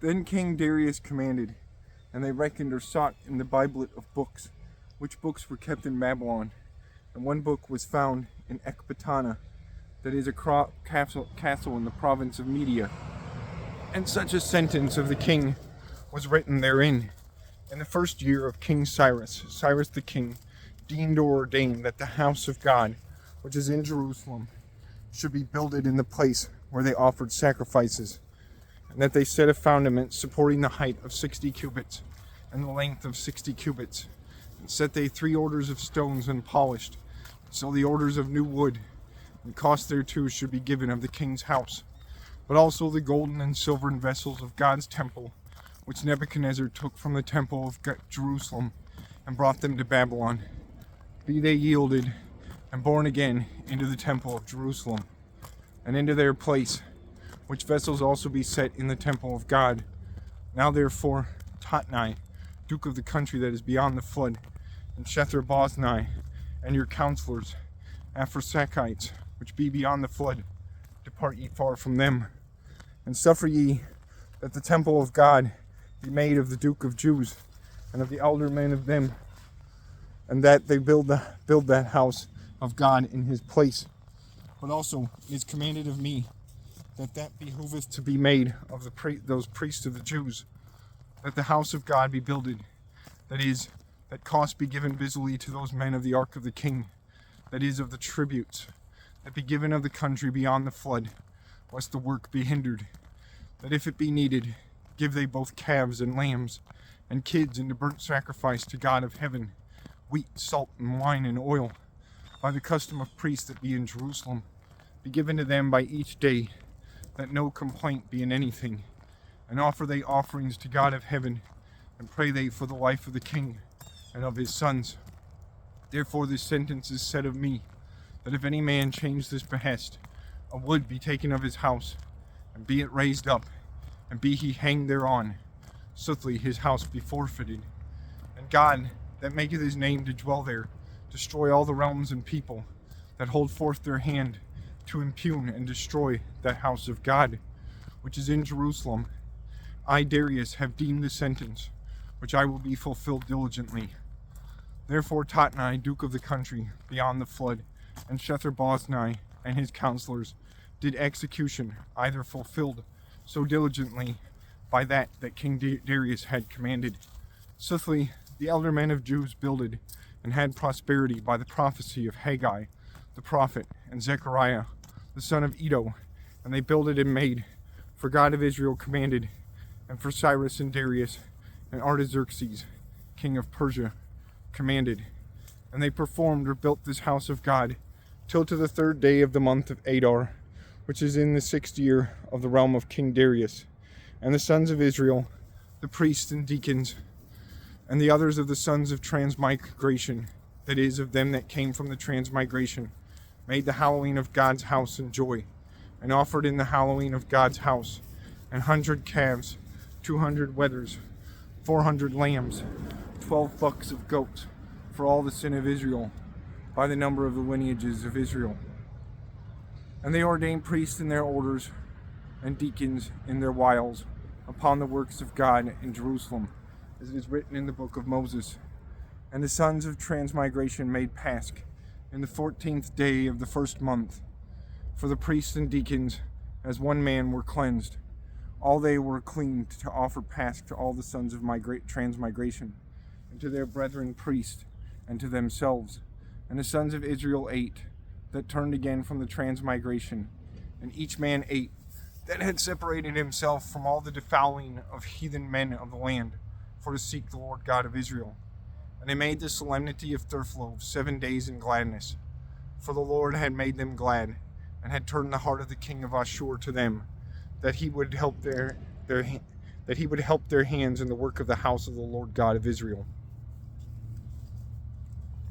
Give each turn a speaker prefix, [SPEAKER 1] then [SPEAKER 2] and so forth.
[SPEAKER 1] Then King Darius commanded, and they reckoned or sought in the Biblet of books, which books were kept in Babylon. And one book was found in Ecbatana, that is a castle in the province of Media. And such a sentence of the king was written therein. In the first year of King Cyrus, Cyrus the king deemed or ordained that the house of God, which is in Jerusalem, should be builded in the place where they offered sacrifices, and that they set a fundament supporting the height of 60 cubits, and the length of 60 cubits, and set they 3 orders of stones unpolished, so the orders of new wood, and cost thereto should be given of the king's house, but also the golden and silvern vessels of God's temple, which Nebuchadnezzar took from the temple of Jerusalem, and brought them to Babylon, be they yielded and borne again into the temple of Jerusalem, and into their place, which vessels also be set in the temple of God. Now therefore Tatnai, duke of the country that is beyond the flood, and Shethar-boznai, and your counselors, Aphrasites, which be beyond the flood, depart ye far from them, and suffer ye that the temple of God be made of the Duke of Jews, and of the elder men of them, and that they build that house of God in his place. But also it is commanded of me that behoveth to be made of those priests of the Jews, that the house of God be builded, that is, that cost be given busily to those men of the ark of the king, that is, of the tributes, that be given of the country beyond the flood, lest the work be hindered, that if it be needed, give they both calves and lambs, and kids into burnt sacrifice to God of heaven, wheat, salt, and wine, and oil, by the custom of priests that be in Jerusalem, be given to them by each day, that no complaint be in anything, and offer they offerings to God of heaven, and pray they for the life of the king and of his sons. Therefore this sentence is said of me, that if any man change this behest, a wood be taken of his house, and be it raised up, and be he hanged thereon, soothly his house be forfeited. And God, that maketh his name to dwell there, destroy all the realms and people that hold forth their hand to impugn and destroy that house of God, which is in Jerusalem. I, Darius, have deemed the sentence, which I will be fulfilled diligently. Therefore Tatnai, duke of the country beyond the flood, and Shethar-boznai and his counselors did execution, either fulfilled so diligently by that King Darius had commanded. Soothly the elder men of Jews builded, and had prosperity by the prophecy of Haggai the prophet, and Zechariah the son of Iddo, and they builded and made, for God of Israel commanded, and for Cyrus and Darius and Artaxerxes, king of Persia, commanded. And they performed or built this house of God, till to the 3rd day of the month of Adar, which is in the 6th year of the realm of King Darius. And the sons of Israel, the priests and deacons, and the others of the sons of transmigration, that is, of them that came from the transmigration, made the hallowing of God's house in joy, and offered in the hallowing of God's house 100 calves, 200 wethers, 400 lambs, 12 bucks of goats, for all the sin of Israel, by the number of the lineages of Israel. And they ordained priests in their orders, and deacons in their wiles, upon the works of God in Jerusalem, as it is written in the book of Moses. And the sons of transmigration made Pasch in the 14th day of the 1st month. For the priests and deacons, as one man, were cleansed. All they were clean to offer Pasch to all the sons of transmigration, and to their brethren priests, and to themselves. And the sons of Israel ate, that turned again from the transmigration, and each man ate, that had separated himself from all the defouling of heathen men of the land, for to seek the Lord God of Israel. And they made the solemnity of Thirfloves 7 days in gladness, for the Lord had made them glad, and had turned the heart of the king of Ashur to them, that he would help their hands in the work of the house of the Lord God of Israel.